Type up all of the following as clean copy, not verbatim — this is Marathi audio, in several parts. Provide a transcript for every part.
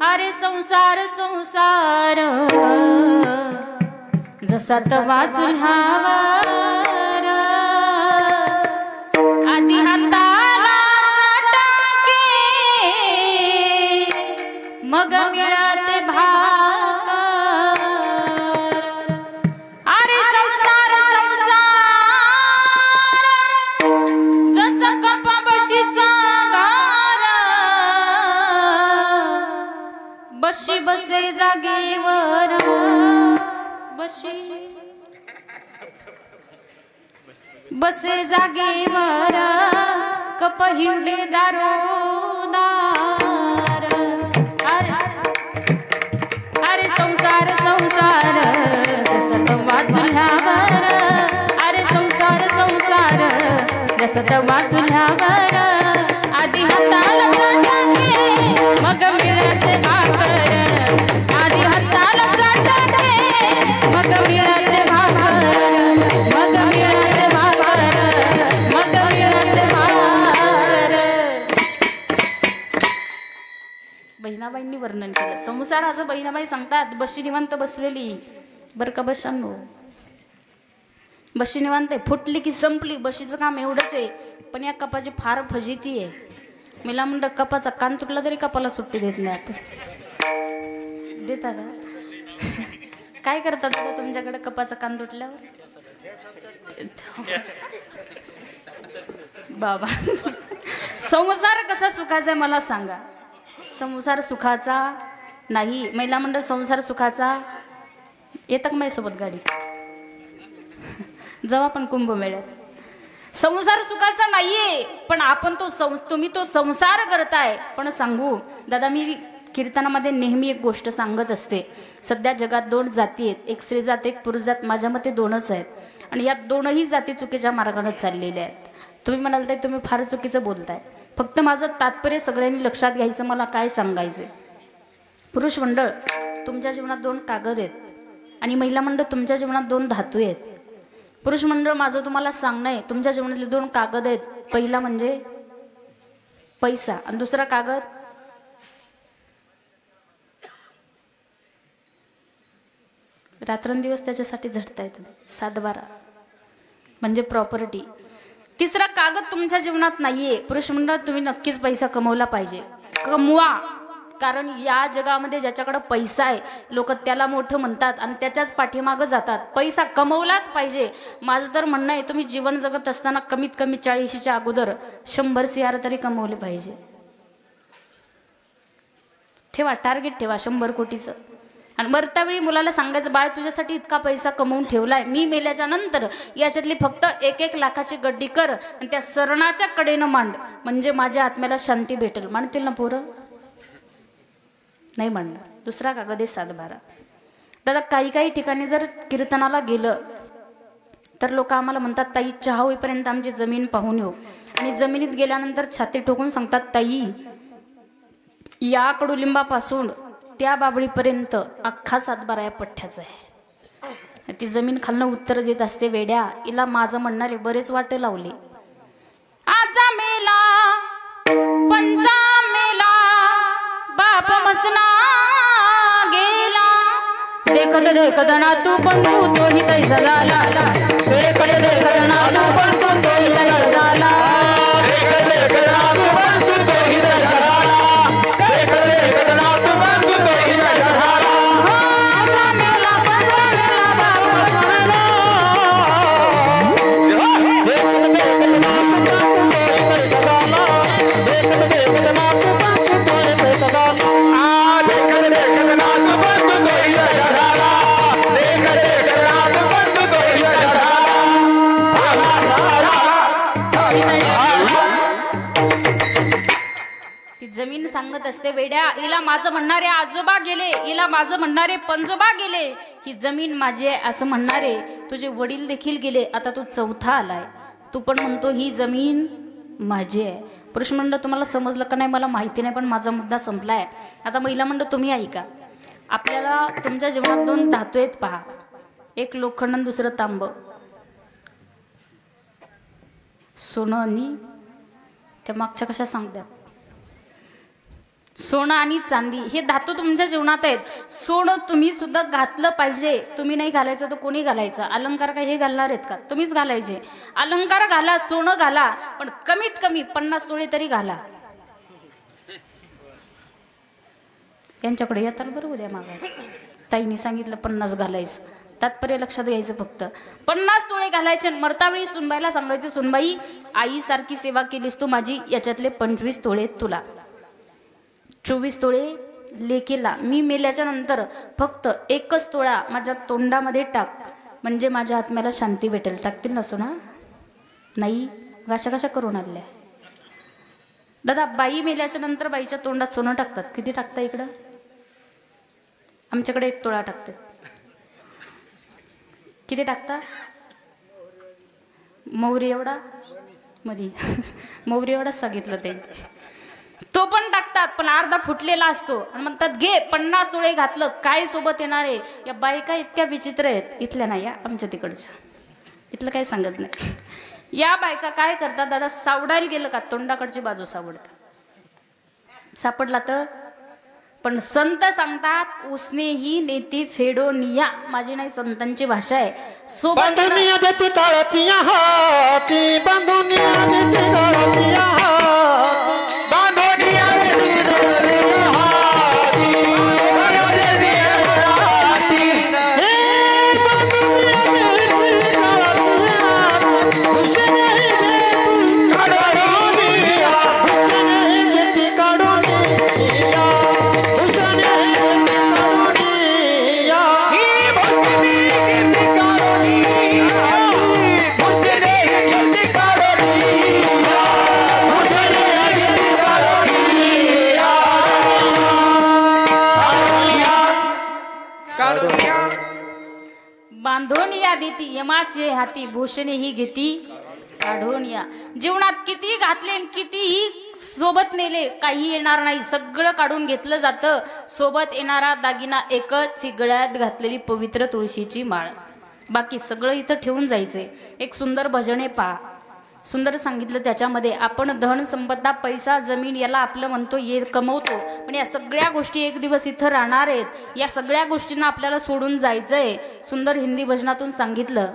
अरे संसार संसार जसा तवा चुल्हावर आधी हाताला चटके मग मिळते भाकर। अरे संसार संसार जसा कपा बशीचा गार बशी बसे जागेवर बशी बसे जागेवर कप हिंडे दारोदार। अरे संसार संसार जसं तवा चुल्हावर अरे संसार संसार जसं तवा चुल्हावर आधी हाताला चटके मग मिळते भाकर आधी हाताला चटके मग मिळते भाकर मग मिळते भाकर मग मिळते भाकर। बहिणाबाईंनी वर्णन केलं संसाराचं। बहिणाबाई सांगतात बशी निवांत बसलेली बरं का बशांनो, बशी निवांत आहे, फुटली की संपली, बशीचं काम एवढंच आहे। पण या कपाची फार फजिती आहे। मला म्हणलं कपाचा कान तुटला तरी कपाला सुट्टी देत नाही आपण देता का? काय करतात दादा तुमच्याकडे कपाचा कान तुटल्यावर? बाबा संसार कसा सुखाचा आहे मला सांगा? संसार सुखाचा नाही। महिला मंडळ संसार सुखाचा येतं का माझ्यासोबत गाडी? जेव्हा पण कुंभमेळ्यात संसार सुखाचा नाहीये, पण आपण तुम्ही तो संसार करताय। पण सांगू दादा मी कीर्तनामध्ये नेहमी एक गोष्ट सांगत असते, सध्या जगात दोन जाती आहेत, एक स्त्री जात एक पुरुष जात, माझ्या मते दोनच आहेत आणि या दोनही जाती चुकीच्या मार्गाने चाललेल्या आहेत। तुम्ही म्हणाल तर तुम्ही फार चुकीचं बोलताय, फक्त माझं तात्पर्य सगळ्यांनी लक्षात घ्यायचं। मला काय सांगायचं, पुरुष मंडळ तुमच्या जीवनात दोन कागद आहेत आणि महिला मंडळ तुमच्या जीवनात दोन धातू आहेत। पुरुष मंडळ माझं तुम्हाला सांगणं आहे, तुमच्या जीवनातले दोन कागद आहेत, पहिला म्हणजे पैसा आणि दुसरा कागद रात्रंदिवस त्याच्यासाठी झटताय तुम्ही, 7-12 म्हणजे प्रॉपर्टी। तिसरा कागद तुमच्या जीवनात नाहीये। पुरुष मंडळ तुम्ही नक्कीच पैसा कमवला पाहिजे, कमवा, कारण या जगामध्ये ज्याच्याकडे पैसा आहे लोक त्याला मोठं म्हणतात आणि त्याच्याच पाठीमागं जातात। पैसा कमवलाच पाहिजे। माझं तर म्हणणं आहे तुम्ही जीवन जगत असताना कमीत कमी 40च्या अगोदर 100 CR तरी कमवले पाहिजे। ठेवा टार्गेट, ठेवा 100 कोटीचं आणि मरतावेळी मुलाला सांगायचं बाळ तुझ्यासाठी इतका पैसा कमवून ठेवलाय, मी मेल्याच्या नंतर याच्यातली फक्त 1-1 लाखाची गड्डी कर आणि त्या सरणाच्या कडेनं मांड, म्हणजे माझ्या आत्म्याला शांती भेटेल। मानतील ना पोरं? नाही म्हणणार। दुसरा कागद आहे 7-12। दादा काही ठिकाणी जर कीर्तनाला गेलं तर लोक आम्हाला म्हणतात ताई चहा होईपर्यंत आमची जमीन पाहून येऊ, आणि जमिनीत गेल्यानंतर छाती ठोकून सांगतात ताई या कडुलिंबापासून त्या बाबळीपर्यंत अख्खा 7-12 या पठ्ठ्याचा आहे। ती जमीन खालनं उत्तर देत असते, वेड्या हिला माझं म्हणणारे बरेच वाटे लावले। आजा मेला पंजा मेला बाप मसना गेला, देखत देखत ना तू पण तोही तैसा झाला, देखत देखत ना तू पण तोही तैसा झाला, देखत देखत ना तू पण तोही तैसा झाला, देखत देखत ना तू पण तोही तैसा झाला। आजा मेला पंजा मेला बाप मसना देखत देखत ना तू पण तोही तैसा झाला, देखत देखत ना तू पण तोही तैसा झाला। जमीन सांगत असते वेड्या हिला माझं म्हणणारे आजोबा गेले, हिला माझं म्हणणारे पंजोबा गेले, ही जमीन माझी आहे असं म्हणणारे तुझे वडील देखील गेले, आता तू चौथा आलाय, तू पण म्हणतो ही जमीन माझी आहे। पुरुष मंडळ तुम्हाला समजलं का नाही मला माहिती नाही, पण माझा मुद्दा संपलाय। आता महिला मंडळ तुम्ही ऐका, आपल्याला तुमच्या जीवनात दोन धातू आहेत पहा, एक लोखंड आणि दुसरं तांब। सोनं आणि त्या मागच्या कशा सांगतात सोनं आणि चांदी हे धातू तुमच्या जीवनात आहेत. सोनं तुम्ही सुद्धा घातलं पाहिजे. तुम्ही नाही घालायचं तर कोणी घालायचं? अलंकार काय हे घालणार आहेत का? तुम्हीच घालायचे. अलंकार घाला, सोनं घाला, पण कमीत कमी 50 तोळे तरी घाला. यांच्याकडे येतात बरं उद्या मागा. ताईंनी सांगितलं 50 घालायचं. तात्पर्य लक्षात घ्यायचं. फक्त 50 तोळे घालायचे. मरतावेळी सुनबाईला सांगायचं, सुनबाई आईसारखी सेवा केलीस तू माझी, याच्यातले 25 तोळे तुला, 24 तोळे लेकीला. मी मेल्याच्या नंतर फक्त 1च तोळा माझ्या तोंडामध्ये टाक, म्हणजे माझ्या आत्म्याला शांती भेटेल. टाकतील ना सोना? नाही. कशा कशा करून आल्या दादा? बाई मेल्याच्या नंतर बाईच्या तोंडात सोनं टाकतात. किती टाकता इकडं? आमच्याकडे 1 तोळा टाकतात. किती टाकता? मौरी एवढा मधी मौरी एवढाच सांगितलं ते. तो पण टाकतात, पण अर्धा फुटलेला असतो आणि म्हणतात घे 50 तोळे घातलं काय सोबत येणार आहे. या बायका इतक्या विचित्र आहेत. इथल्या नाही, या आमच्या तिकडच्या. इथलं काही सांगत नाही. या बायका काय करतात दादा? सावडायला गेलं का तोंडाकडची बाजू सावडतात. सापडला तर पण संत सांगतात उसने ही नेती फेडोनिया. माझी नाही, संतांची भाषा आहे. सोबत बांधून या देती यमाचे हाती, भूषणे ही घेती काढून या. जीवनात किती घातले कितीही सोबत नेले काही येणार नाही. सगळं काढून घेतलं जातं. सोबत येणारा दागिना एकच, ही गळ्यात घातलेली पवित्र तुळशीची माळ. बाकी सगळं इथं ठेवून जायचंय. एक सुंदर भजने पहा, सुंदर सांगितलं त्याच्यामध्ये. आपण धन संपदा पैसा जमीन याला आपलं म्हणतो, ये कमवतो, पण या सगळ्या गोष्टी एक दिवस इथं राहणार आहेत. या सगळ्या गोष्टींना आपल्याला सोडून जायचंय. सुंदर हिंदी भजनातून सांगितलं,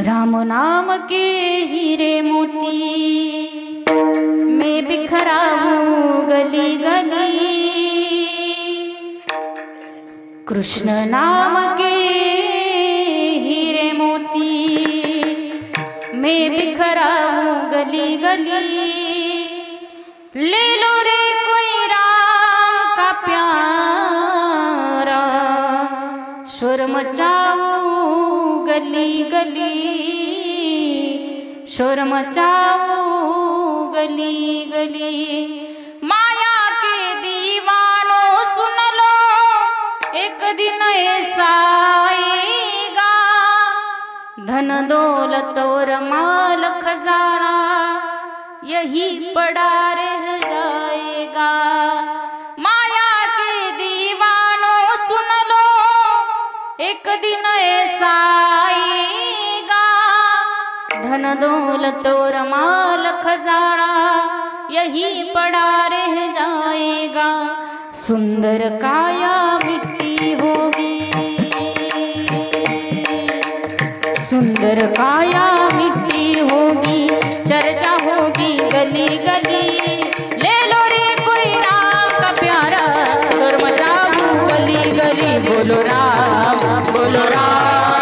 राम नाम के हीरे मोती मैं बिखरा हूँ गली गली, कृष्ण नाम के हीरे मोती मैं बिखरा हूँ गली गली, ले लो रे कोई राम का प्यारा, शोर मचाओ गली गली, शोर मचाओ गली गली। माया के दीवानों सुन लो, एक दिन ऐसा आएगा, धन दौलत और माल खजाना यही पड़ा रह जाएगा। माया के दीवानों सुन लो, एक दिन ऐसा आएगा, धन दौलत और माल खजाना यही पड़ा रह जाएगा। सुंदर काया मिट्टी होगी, सुंदर काया मिट्टी होगी, चर्चा होगी गली गली, ले लो रे कोई राम का प्यारा, शोर मचाओ गली गली, बोलो राम बोलो राम।